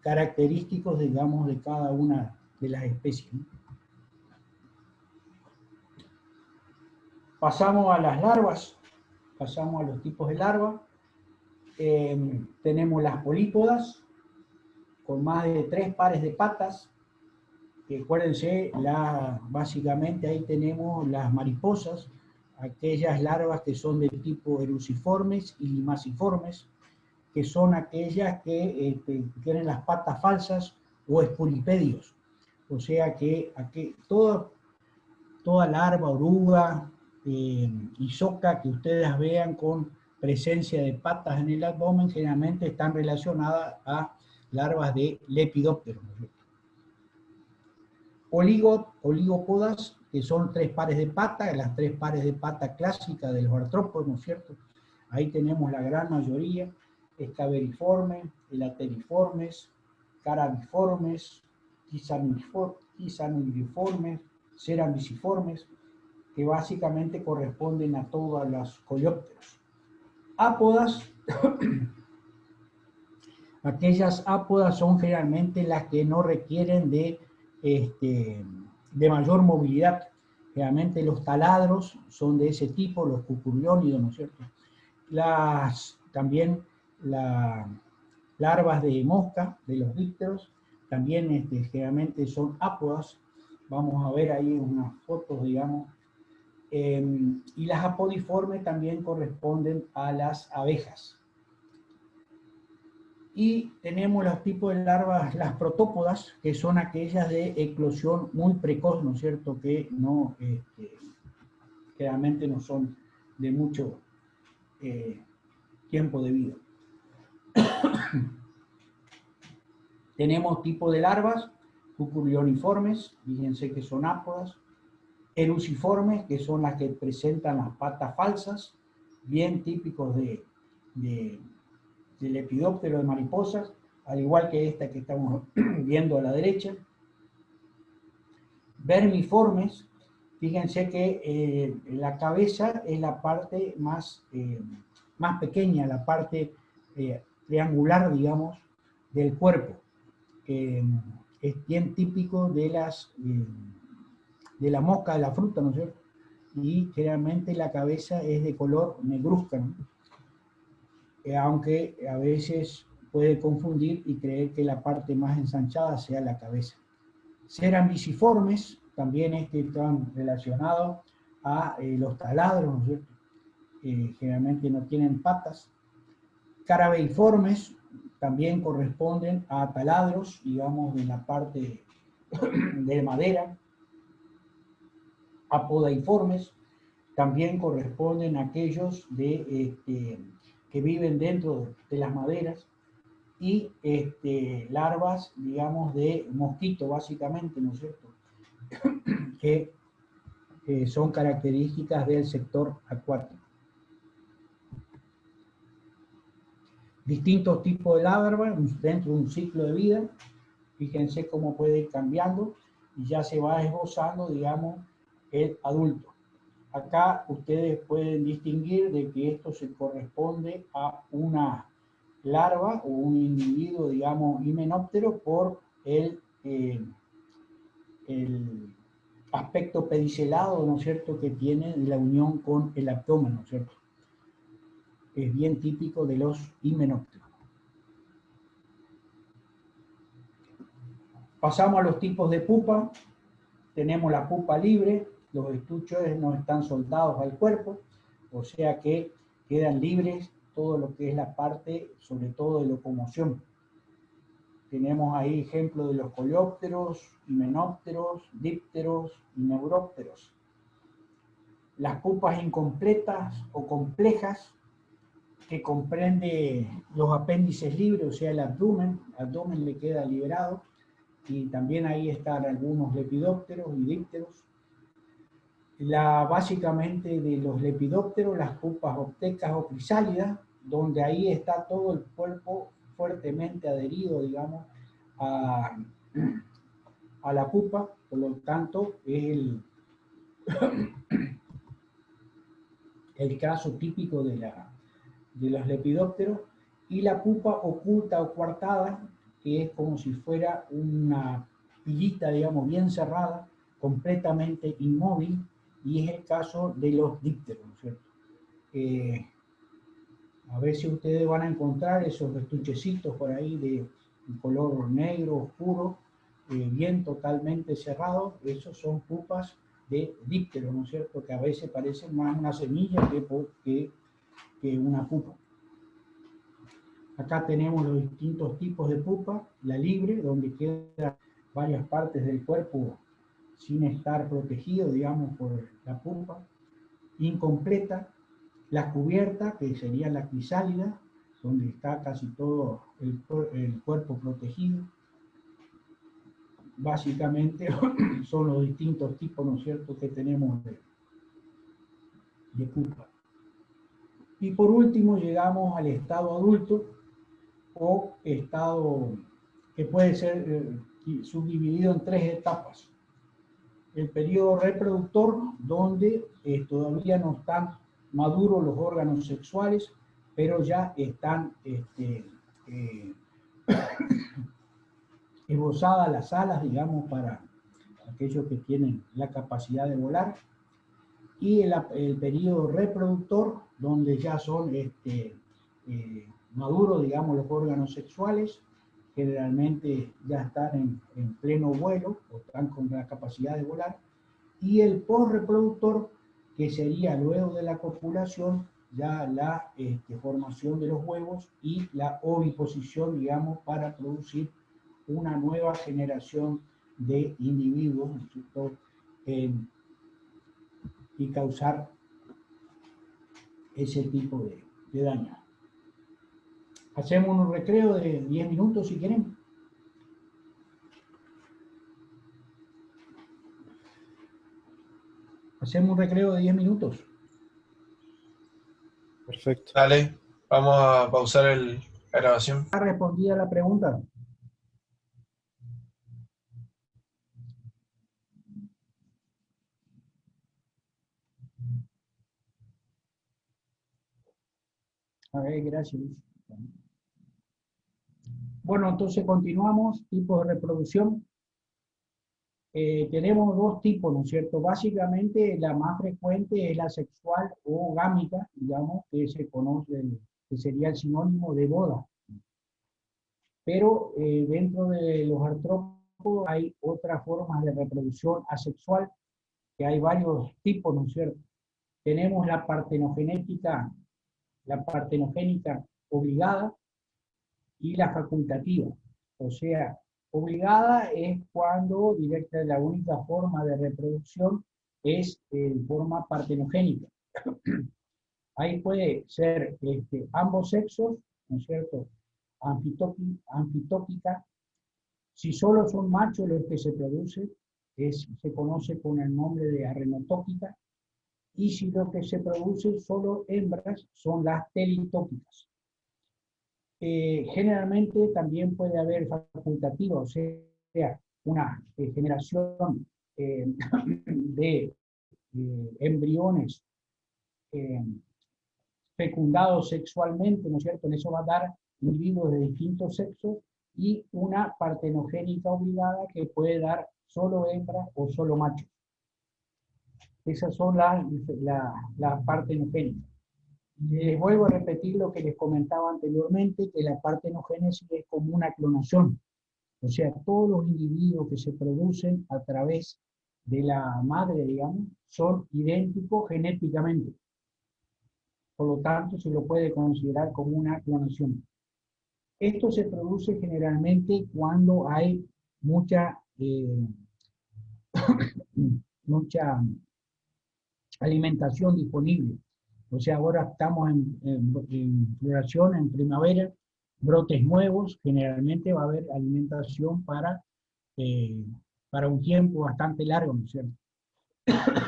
característicos, digamos, de cada una de las especies. Pasamos a las larvas, pasamos a los tipos de larvas. Tenemos las polípodas, con más de 3 pares de patas. Acuérdense, básicamente ahí tenemos las mariposas, aquellas larvas que son de tipo eruciformes y limaciformes, que son aquellas que tienen las patas falsas o espuripedios. O sea que toda larva, oruga y soca que ustedes vean con presencia de patas en el abdomen, generalmente están relacionadas a larvas de lepidópteros. Oligópodas, que son 3 pares de patas, las 3 pares de patas clásicas de los artrópodos, ¿no es cierto? Ahí tenemos la gran mayoría: escaberiformes, elateriformes, carabiformes, tisanuriformes, cerambiciformes, que básicamente corresponden a todos los coleópteros. Ápodas, aquellas ápodas son generalmente las que no requieren de mayor movilidad. Generalmente los taladros son de ese tipo, los cucurbiónidos, ¿no es cierto? También las larvas de mosca, de los dípteros, también generalmente son ápodas. Vamos a ver ahí unas fotos, digamos. Y las apodiformes también corresponden a las abejas. Y tenemos los tipos de larvas, las protópodas, que son aquellas de eclosión muy precoz, ¿no es cierto?, que no, generalmente no son de mucho tiempo de vida. Tenemos tipos de larvas: cucurbioniformes, fíjense que son ápodas; eruciformes, que son las que presentan las patas falsas, bien típicos del lepidóptero de mariposas, al igual que esta que estamos viendo a la derecha. Vermiformes, fíjense que la cabeza es la parte más pequeña, la parte triangular, digamos, del cuerpo. Es bien típico de la mosca de la fruta, ¿no es cierto? Y generalmente la cabeza es de color negruzca, ¿no? Aunque a veces puede confundir y creer que la parte más ensanchada sea la cabeza. Cerambiciformes, también están relacionados a los taladros, ¿no es cierto? Generalmente no tienen patas. Carabeiformes también corresponden a taladros, digamos, de la parte de madera. Apodaiformes también corresponden a aquellos que viven dentro de las maderas. Y larvas, digamos, de mosquito, básicamente, ¿no es cierto?, que son características del sector acuático. Distintos tipos de larvas dentro de un ciclo de vida. Fíjense cómo puede ir cambiando y ya se va esbozando, digamos, el adulto. Acá ustedes pueden distinguir de que esto se corresponde a una larva o un individuo, digamos, himenóptero, por el aspecto pedicelado, ¿no es cierto?, que tiene la unión con el abdomen, ¿no es cierto? Es bien típico de los himenópteros. Pasamos a los tipos de pupa. Tenemos la pupa libre. Los estuches no están soldados al cuerpo, o sea que quedan libres todo lo que es la parte, sobre todo de locomoción. Tenemos ahí ejemplos de los coleópteros, himenópteros, dípteros y neurópteros. Las pupas incompletas o complejas, que comprende los apéndices libres, o sea, el abdomen le queda liberado, y también ahí están algunos lepidópteros y dípteros. Básicamente de los lepidópteros, las pupas optecas o crisálidas, donde ahí está todo el cuerpo fuertemente adherido, digamos, a la pupa. Por lo tanto, es el caso típico de los lepidópteros. Y la pupa oculta o coartada, que es como si fuera una pillita, digamos, bien cerrada, completamente inmóvil, y es el caso de los dípteros, ¿no es cierto? A ver si ustedes van a encontrar esos estuchecitos por ahí de color negro, oscuro, bien totalmente cerrados. Esos son pupas de dípteros, ¿no es cierto? Que a veces parecen más una semilla que una pupa. Acá tenemos los distintos tipos de pupa, la libre, donde quedan varias partes del cuerpo sin estar protegido, digamos, por la pupa, incompleta, la cubierta, que sería la crisálida, donde está casi todo el cuerpo protegido. Básicamente son los distintos tipos, ¿no es cierto?, que tenemos de pupa. Y por último llegamos al estado adulto, o estado que puede ser subdividido en 3 etapas. El periodo reproductor, donde todavía no están maduros los órganos sexuales, pero ya están esbozadas las alas, digamos, para aquellos que tienen la capacidad de volar. Y el periodo reproductor, donde ya son maduros, digamos, los órganos sexuales, generalmente ya están en pleno vuelo, o están con la capacidad de volar. Y el postreproductor, que sería luego de la copulación, ya la formación de los huevos y la oviposición, digamos, para producir una nueva generación de individuos, ¿no? Y causar ese tipo de daño. Hacemos un recreo de 10 minutos si quieren. Hacemos un recreo de 10 minutos. Perfecto. Dale, vamos a pausar la grabación. ¿Ha respondido a la pregunta? A ver, gracias. Bueno, entonces continuamos. Tipos de reproducción. Tenemos 2 tipos, ¿no es cierto? Básicamente la más frecuente es la sexual o gámica, digamos, que se conoce, que sería el sinónimo de boda. Pero dentro de los artrópodos hay otras formas de reproducción asexual, que hay varios tipos, ¿no es cierto? Tenemos la partenogénica obligada y la facultativa. O sea, obligada es cuando la única forma de reproducción es en forma partenogénica. Ahí puede ser ambos sexos, ¿no es cierto? Anfitóquica. Si solo son machos los que se producen, se conoce con el nombre de arrenotóquica. Y si lo que se produce solo hembras, son las telitóquicas. Generalmente también puede haber facultativa, o sea, una generación de embriones fecundados sexualmente, ¿no es cierto? En eso va a dar individuos de distintos sexos, y una partenogénica obligada que puede dar solo hembras o solo machos. Esas son las partenogénicas. Les vuelvo a repetir lo que les comentaba anteriormente, que la partenogénesis es como una clonación. O sea, todos los individuos que se producen a través de la madre, digamos, son idénticos genéticamente. Por lo tanto, se lo puede considerar como una clonación. Esto se produce generalmente cuando hay mucha alimentación disponible. O sea, ahora estamos en floración, en primavera, brotes nuevos, generalmente va a haber alimentación para un tiempo bastante largo, ¿no es cierto?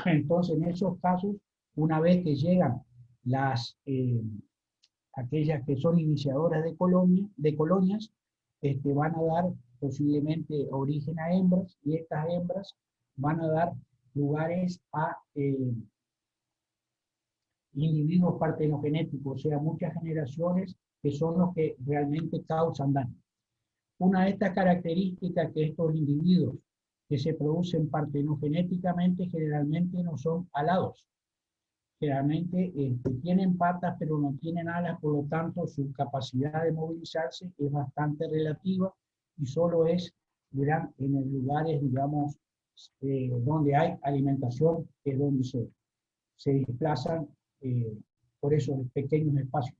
Entonces, en esos casos, una vez que llegan aquellas que son iniciadoras de colonias, van a dar posiblemente origen a hembras, y estas hembras van a dar lugares a individuos partenogenéticos, o sea, muchas generaciones que son los que realmente causan daño. Una de estas características que estos individuos que se producen partenogenéticamente generalmente no son alados. Generalmente tienen patas pero no tienen alas, por lo tanto su capacidad de movilizarse es bastante relativa y solo es en los lugares, digamos, donde hay alimentación, que es donde se desplazan por esos pequeños espacios.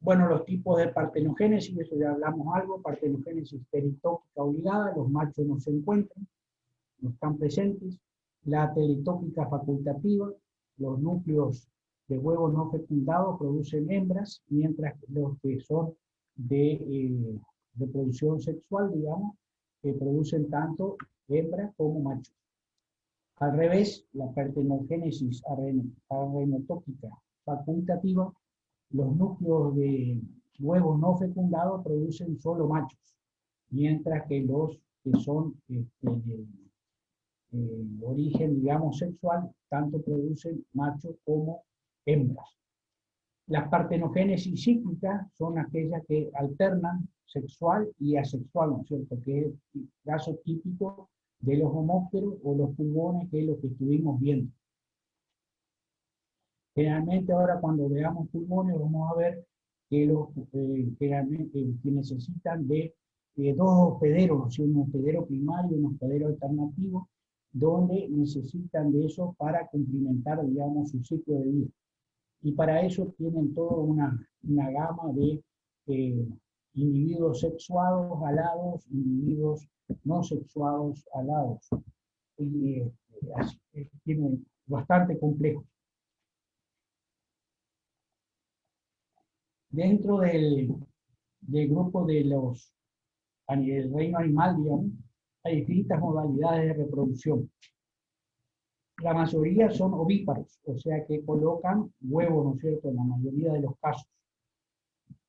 Bueno, los tipos de partenogénesis, eso ya hablamos algo. Partenogénesis peritópica obligada, los machos no se encuentran, no están presentes. La teletópica facultativa, los núcleos de huevos no fecundados producen hembras, mientras que los que son de reproducción sexual, digamos, producen tanto hembras como machos. Al revés, la partenogénesis arenotópica facultativa, los núcleos de huevos no fecundados producen solo machos, mientras que los que son de origen, digamos, sexual, tanto producen machos como hembras. Las partenogénesis cíclicas son aquellas que alternan sexual y asexual, ¿no es cierto?, que es el caso típico de los homópteros o los pulgones, que es lo que estuvimos viendo. Generalmente ahora cuando veamos pulmones vamos a ver que generalmente que necesitan de dos hospederos, un hospedero primario y un hospedero alternativo, donde necesitan de eso para cumplimentar, digamos, su ciclo de vida. Y para eso tienen toda una gama de individuos sexuados, alados, individuos no sexuados, alados. Y tiene bastante complejo. Dentro del grupo de el reino animal, digamos, hay distintas modalidades de reproducción. La mayoría son ovíparos, o sea que colocan huevos, ¿no es cierto?, en la mayoría de los casos.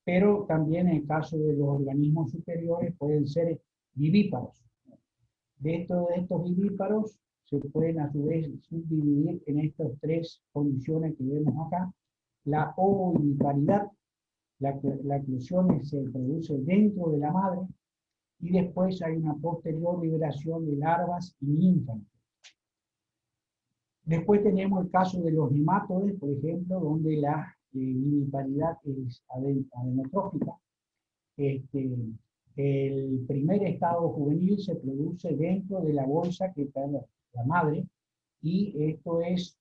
Pero también en el caso de los organismos superiores pueden ser vivíparos. De estos vivíparos se pueden a su vez subdividir en estas tres condiciones que vemos acá. La ovoviviparidad, la eclosión se produce dentro de la madre, y después hay una posterior liberación de larvas y ninfas. Después tenemos el caso de los nemátodes, por ejemplo, donde la viviparidad es adenotrófica. El primer estado juvenil se produce dentro de la bolsa que está la madre, y esto es,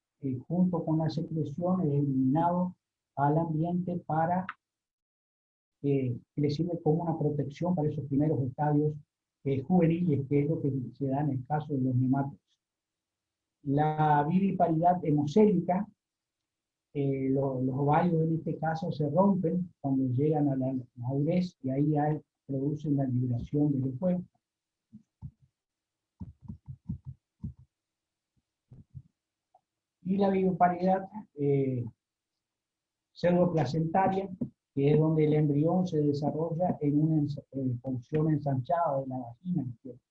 junto con la secreción, es eliminado al ambiente para que le sirve como una protección para esos primeros estadios juveniles, que es lo que se da en el caso de los nemátodos. La viviparidad hemocélica, los ovarios en este caso se rompen cuando llegan a la madurez, y ahí producen la liberación de los huevos. Y la viviparidad pseudoplacentaria, que es donde el embrión se desarrolla en una porción ensanchada de la vagina, ¿cierto?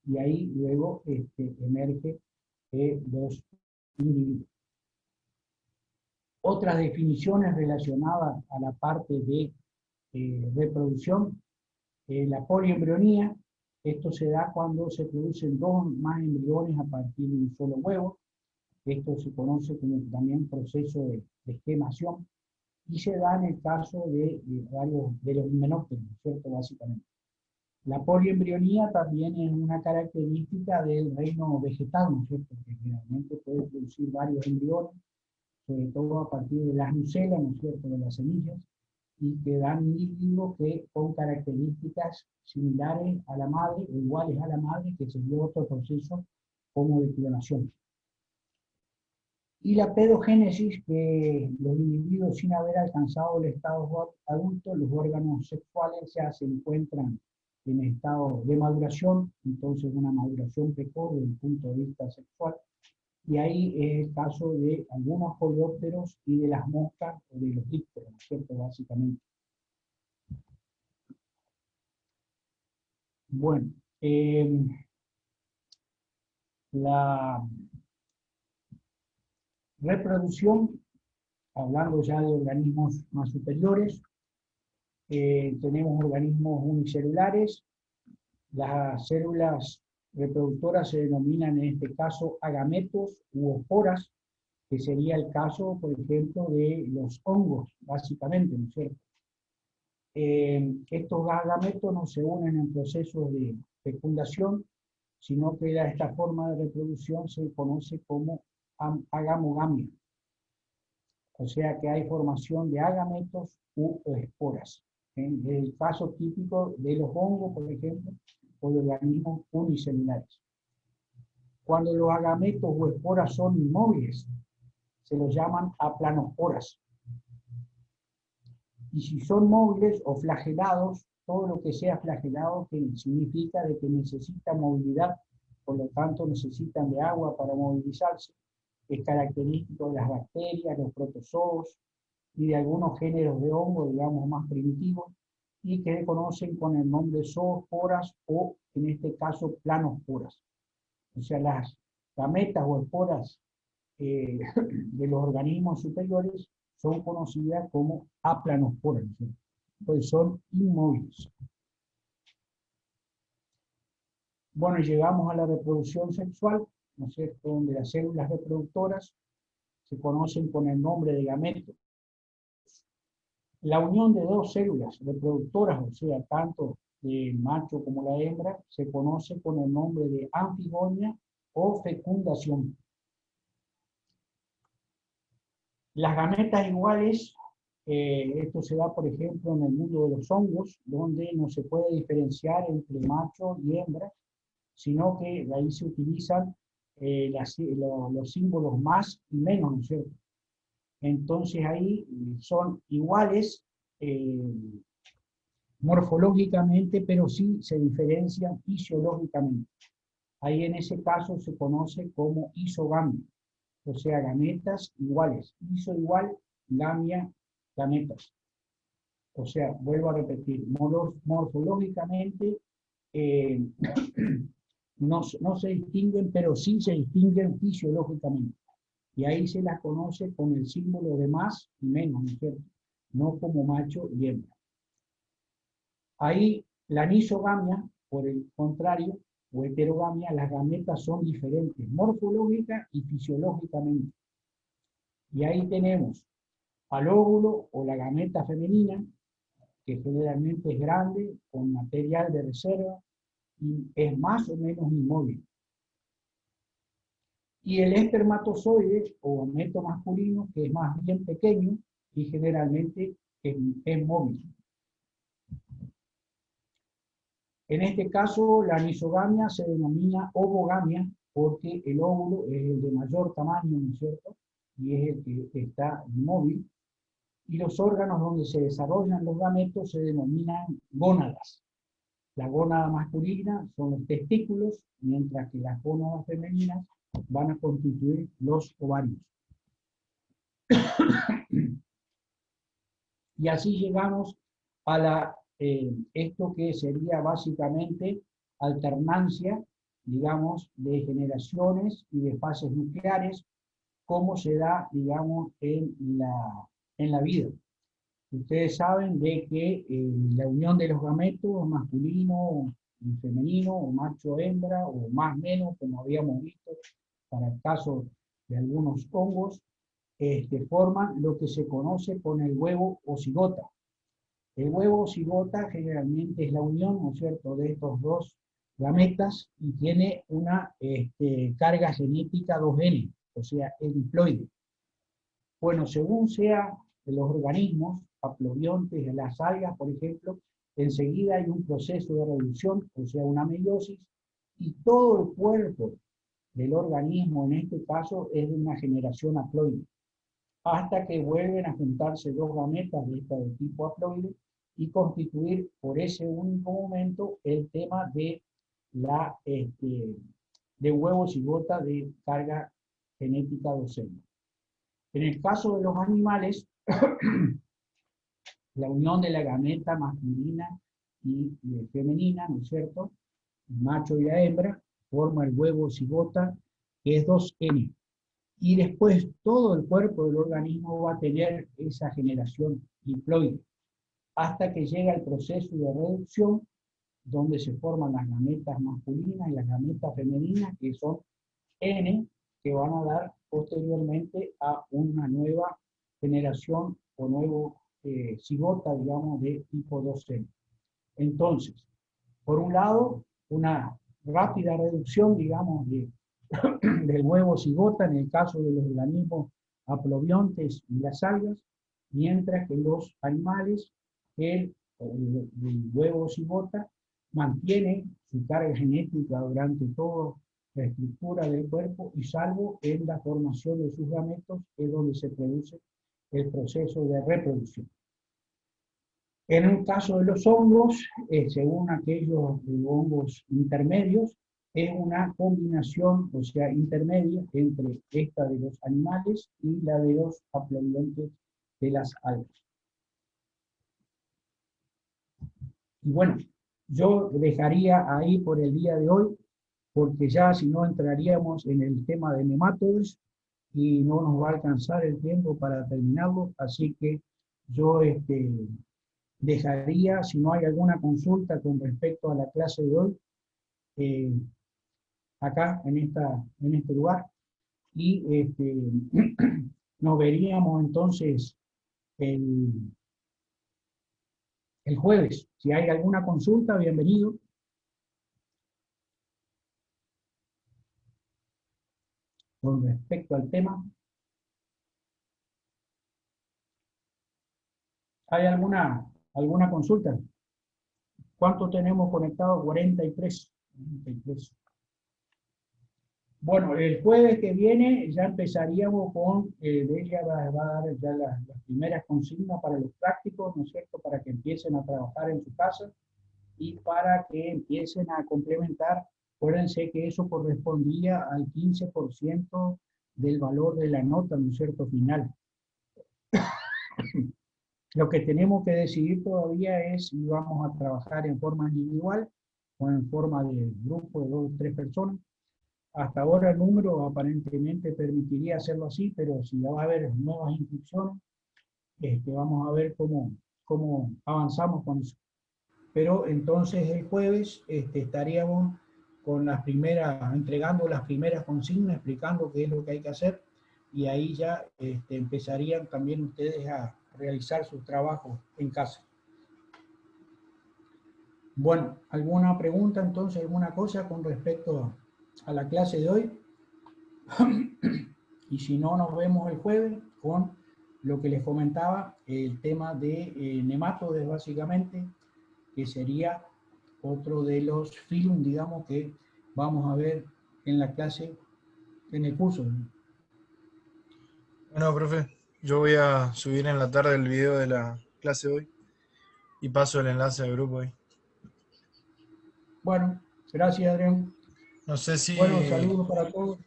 Y ahí luego emerge los individuos. Otras definiciones relacionadas a la parte de reproducción, la poliembrionía. Esto se da cuando se producen dos o más embriones a partir de un solo huevo. Esto se conoce como también proceso de gemación, y se da en el caso de varios de los himenópteros, ¿cierto?, básicamente. La poliembrionía también es una característica del reino vegetal, ¿no es cierto?, que generalmente puede producir varios embriones, sobre todo a partir de las nucelas, ¿no es cierto?, de las semillas, y que dan individuos que con características similares a la madre, o iguales a la madre, que sería otro proceso como de clonación. Y la pedogénesis, que los individuos sin haber alcanzado el estado adulto, los órganos sexuales ya se encuentran en estado de maduración, entonces una maduración precoz desde el punto de vista sexual, y ahí es el caso de algunos coleópteros y de las moscas o de los dípteros, ¿cierto?, básicamente. Bueno, la reproducción, hablando ya de organismos más superiores, Tenemos organismos unicelulares. Las células reproductoras se denominan en este caso agametos u esporas, que sería el caso, por ejemplo, de los hongos, básicamente, ¿no es cierto? Estos agametos no se unen en procesos de fecundación, sino que esta forma de reproducción se conoce como agamogamia. O sea que hay formación de agametos u esporas. Es el caso típico de los hongos, por ejemplo, o de organismos unicelulares. Cuando los agametos o esporas son inmóviles, se los llaman aplanosporas. Y si son móviles o flagelados, todo lo que sea flagelado que significa de que necesitan movilidad, por lo tanto necesitan de agua para movilizarse, es característico de las bacterias, los protozoos y de algunos géneros de hongo, digamos, más primitivos, y que se conocen con el nombre de zoosporas o, en este caso, planosporas. O sea, las gametas o esporas de los organismos superiores son conocidas como aplanosporas, ¿sí? Pues son inmóviles. Bueno, llegamos a la reproducción sexual, ¿no es cierto?, donde las células reproductoras se conocen con el nombre de gametos. La unión de dos células reproductoras, o sea, tanto del macho como la hembra, se conoce con el nombre de anfigonia o fecundación. Las gametas iguales, esto se da, por ejemplo, en el mundo de los hongos, donde no se puede diferenciar entre macho y hembra, sino que de ahí se utilizan los símbolos más y menos, ¿no es cierto? Entonces ahí son iguales morfológicamente, pero sí se diferencian fisiológicamente. Ahí en ese caso se conoce como isogamia, o sea, gametas iguales. Iso igual, gamia, gametas. O sea, vuelvo a repetir, morfológicamente no se distinguen, pero sí se distinguen fisiológicamente. Y ahí se las conoce con el símbolo de más y menos, ¿no es cierto? No como macho y hembra. Ahí la anisogamia, por el contrario, o heterogamia, las gametas son diferentes, morfológica y fisiológicamente. Y ahí tenemos al óvulo o la gameta femenina, que generalmente es grande, con material de reserva, y es más o menos inmóvil. Y el espermatozoide o gameto masculino, que es más bien pequeño y generalmente es móvil. En este caso, la anisogamia se denomina ovogamia porque el óvulo es el de mayor tamaño, ¿no es cierto? Y es el que está inmóvil. Y los órganos donde se desarrollan los gametos se denominan gónadas. La gónada masculina son los testículos, mientras que las gónadas femeninas van a constituir los ovarios. Y así llegamos a esto que sería básicamente alternancia, digamos, de generaciones y de fases nucleares, como se da, digamos, en la vida. Ustedes saben de que la unión de los gametos, masculino y femenino, o macho-hembra, o más o menos, como habíamos visto, para el caso de algunos hongos, forman lo que se conoce con el huevo o cigota. El huevo o cigota generalmente es la unión, ¿no es cierto?, de estos dos gametas y tiene una carga genética 2N, o sea, es diploide. Bueno, según sea de los organismos, haplobiontes, las algas, por ejemplo, enseguida hay un proceso de reducción, o sea, una meiosis, y todo el cuerpo del organismo, en este caso, es de una generación haploide, hasta que vuelven a juntarse dos gametas de tipo haploide y constituir por ese único momento el tema de de huevo cigota de carga genética 2N. En el caso de los animales, la unión de la gameta masculina y femenina, ¿no es cierto?, el macho y la hembra, forma el huevo cigota, que es 2N. Y después todo el cuerpo del organismo va a tener esa generación diploide, hasta que llega el proceso de reducción, donde se forman las gametas masculinas y las gametas femeninas, que son N, que van a dar posteriormente a una nueva generación o nuevo cigota, digamos, de tipo 2N. Entonces, por un lado, una rápida reducción, digamos, del nuevo cigota en el caso de los organismos aplobiontes y las algas, mientras que los animales, el huevo cigota mantiene su carga genética durante toda la estructura del cuerpo y salvo en la formación de sus gametos es donde se produce el proceso de reproducción. En el caso de los hongos, según aquellos hongos intermedios, es una combinación, o sea, intermedia entre esta de los animales y la de los aplobiontes de las algas. Y bueno, yo dejaría ahí por el día de hoy, porque ya si no entraríamos en el tema de nematodos y no nos va a alcanzar el tiempo para terminarlo, así que yo dejaría, si no hay alguna consulta con respecto a la clase de hoy, acá en este lugar, y nos veríamos entonces el jueves. Si hay alguna consulta, bienvenido. Con respecto al tema, ¿hay alguna consulta? ¿Cuánto tenemos conectado? 43. Bueno, el jueves que viene ya empezaríamos con, ella va a dar ya las primeras consignas para los prácticos, ¿no es cierto?, para que empiecen a trabajar en su casa y para que empiecen a complementar. Acuérdense que eso correspondía al 15% del valor de la nota, ¿no es cierto?, final. Lo que tenemos que decidir todavía es si vamos a trabajar en forma individual o en forma de grupo de 2 o 3 personas. Hasta ahora el número aparentemente permitiría hacerlo así, pero si ya va a haber nuevas inscripciones, vamos a ver cómo avanzamos con eso. Pero entonces el jueves estaríamos con entregando las primeras consignas, explicando qué es lo que hay que hacer, y ahí ya empezarían también ustedes a realizar sus trabajos en casa. Bueno, ¿alguna pregunta entonces, alguna cosa con respecto a la clase de hoy? Y si no, nos vemos el jueves con lo que les comentaba, el tema de nematodes básicamente, que sería otro de los films, digamos, que vamos a ver en la clase, en el curso. Bueno, profe, yo voy a subir en la tarde el video de la clase hoy y paso el enlace al grupo hoy. Bueno, gracias, Adrián. No sé si... Bueno, saludos para todos.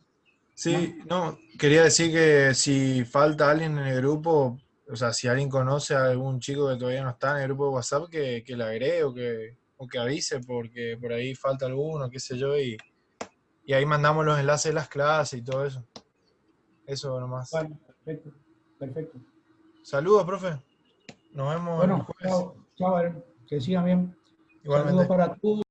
Sí, no, quería decir que si falta alguien en el grupo, o sea, si alguien conoce a algún chico que todavía no está en el grupo de WhatsApp, que le agregue o que avise, porque por ahí falta alguno, qué sé yo, y ahí mandamos los enlaces de las clases y todo eso. Eso nomás. Bueno, perfecto, perfecto. Saludos, profe. Nos vemos el Bueno, jueves. chao, Adrián. Que sigan bien. Igualmente. Saludos para todos.